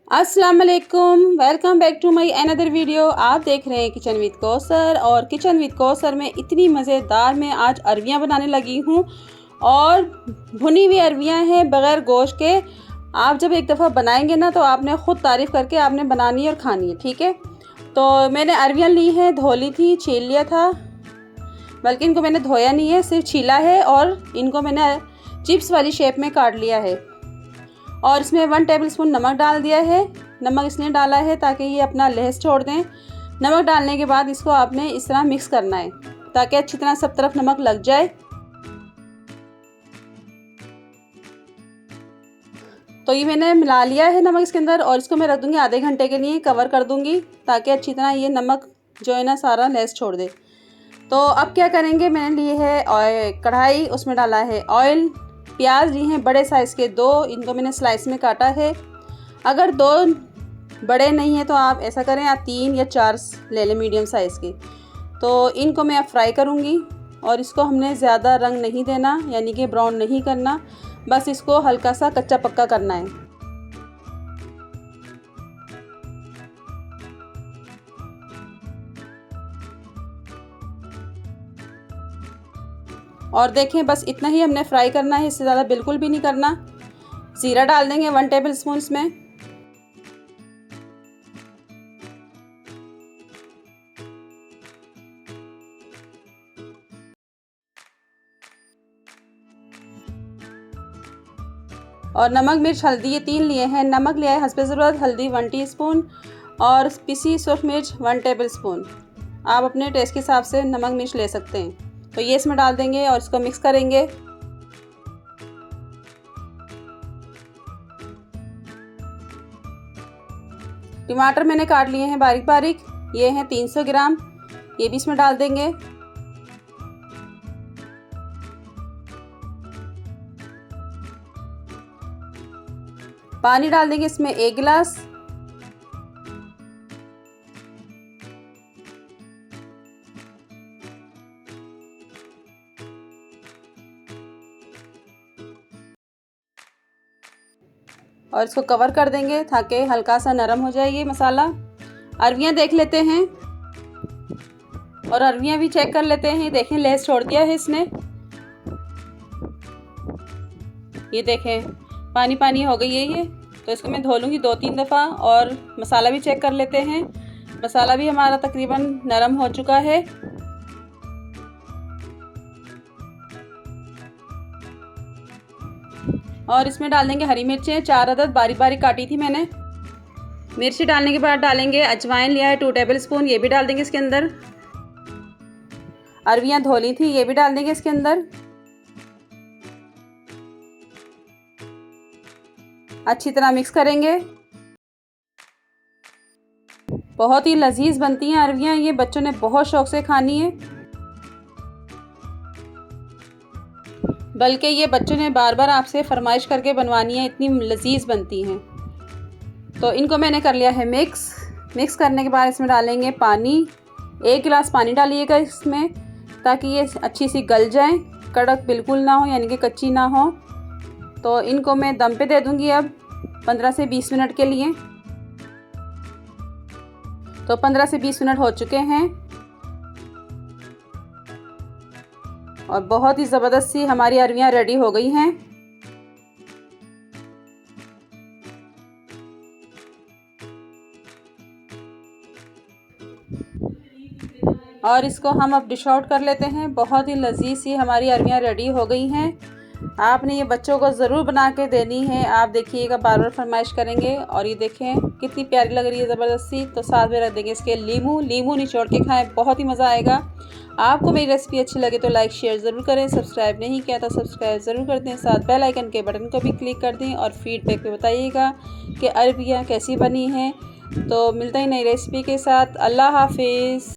अस्सलाम वालेकुम, welcome back to my another video. आप देख रहे हैं किचन विद कौसर। और किचन विद कौसर में इतनी मज़ेदार मैं आज अरवियाँ बनाने लगी हूँ और भुनी हुई अरवियाँ हैं बग़ैर गोश्त के। आप जब एक दफ़ा बनाएंगे ना तो आपने ख़ुद तारीफ़ करके आपने बनानी है और खानी है, ठीक है। तो मैंने अरवियाँ ली हैं, धो ली थी, छील लिया था, बल्कि इनको मैंने धोया नहीं है, सिर्फ छीला है और इनको मैंने चिप्स वाली शेप में काट लिया है। और इसमें 1 टेबलस्पून नमक डाल दिया है। नमक इसलिए डाला है ताकि ये अपना लहस छोड़ दें। नमक डालने के बाद इसको आपने इस तरह मिक्स करना है ताकि अच्छी तरह सब तरफ नमक लग जाए। तो ये मैंने मिला लिया है नमक इसके अंदर और इसको मैं रख दूँगी आधे घंटे के लिए, कवर कर दूँगी ताकि अच्छी तरह ये नमक जो है ना सारा लहस छोड़ दे। तो अब क्या करेंगे, मैंने ली है कढ़ाई, उसमें डाला है ऑयल। प्याज ली हैं बड़े साइज़ के 2, इनको मैंने स्लाइस में काटा है। अगर 2 बड़े नहीं हैं तो आप ऐसा करें, आप 3 या 4 ले लें मीडियम साइज़ के। तो इनको मैं अब फ्राई करूँगी और इसको हमने ज़्यादा रंग नहीं देना, यानी कि ब्राउन नहीं करना, बस इसको हल्का सा कच्चा पक्का करना है। और देखें बस इतना ही हमने फ्राई करना है, इससे ज़्यादा बिल्कुल भी नहीं करना। ज़ीरा डाल देंगे 1 टेबलस्पून इसमें। और नमक मिर्च हल्दी ये 3 लिए हैं। नमक लिया है हस्बे ज़रूरत, हल्दी 1 टीस्पून और पिसी सूरख मिर्च 1 टेबलस्पून। आप अपने टेस्ट के हिसाब से नमक मिर्च ले सकते हैं। तो ये इसमें डाल देंगे और इसको मिक्स करेंगे। टमाटर मैंने काट लिए हैं बारीक बारीक, ये हैं 300 ग्राम, ये भी इसमें डाल देंगे। पानी डाल देंगे इसमें 1 गिलास। और इसको कवर कर देंगे ताकि हल्का सा नरम हो जाए ये मसाला। अरवियाँ देख लेते हैं और अरवियाँ भी चेक कर लेते हैं। देखें लहस छोड़ दिया है इसने, ये देखें पानी पानी हो गई है ये। तो इसको मैं धो लूँगी 2-3 दफ़ा। और मसाला भी चेक कर लेते हैं। मसाला भी हमारा तकरीबन नरम हो चुका है। और इसमें डाल देंगे हरी मिर्चें 4 अदद बारीक बारीक काटी थी मैंने। मिर्ची डालने के बाद डालेंगे अजवाइन, लिया है 2 टेबलस्पून, ये भी डाल देंगे इसके अंदर। अरवियाँ धो ली थी, ये भी डाल देंगे इसके अंदर। अच्छी तरह मिक्स करेंगे। बहुत ही लजीज बनती हैं अरवियाँ, ये बच्चों ने बहुत शौक से खानी है, बल्कि ये बच्चों ने बार बार आपसे फरमाइश करके बनवानी है, इतनी लजीज बनती हैं। तो इनको मैंने कर लिया है मिक्स करने के बाद इसमें डालेंगे पानी। 1 गिलास पानी डालिएगा इसमें ताकि ये अच्छी सी गल जाएं, कड़क बिल्कुल ना हो, यानी कि कच्ची ना हो। तो इनको मैं दम पे दे दूंगी अब 15 से 20 मिनट के लिए। तो 15 से 20 मिनट हो चुके हैं और बहुत ही ज़बरदस्त सी हमारी अरवियाँ रेडी हो गई हैं। और इसको हम अब डिश आउट कर लेते हैं। बहुत ही लजीज सी हमारी अरवियाँ रेडी हो गई हैं। आपने ये बच्चों को ज़रूर बना के देनी है। आप देखिएगा, बार बार फरमाइश करेंगे। और ये देखें कितनी प्यारी लग रही है, ज़बरदस्ती। तो साथ में रख देंगे इसके नींबू निचोड़ के खाएं, बहुत ही मज़ा आएगा। आपको मेरी रेसिपी अच्छी लगे तो लाइक शेयर ज़रूर करें। सब्सक्राइब नहीं किया तो सब्सक्राइब ज़रूर कर दें। साथ बेल आइकन के बटन को भी क्लिक कर दें और फीडबैक में बताइएगा कि अरवियाँ कैसी बनी हैं। तो मिलते हैं नई रेसिपी के साथ। अल्लाह हाफिज़।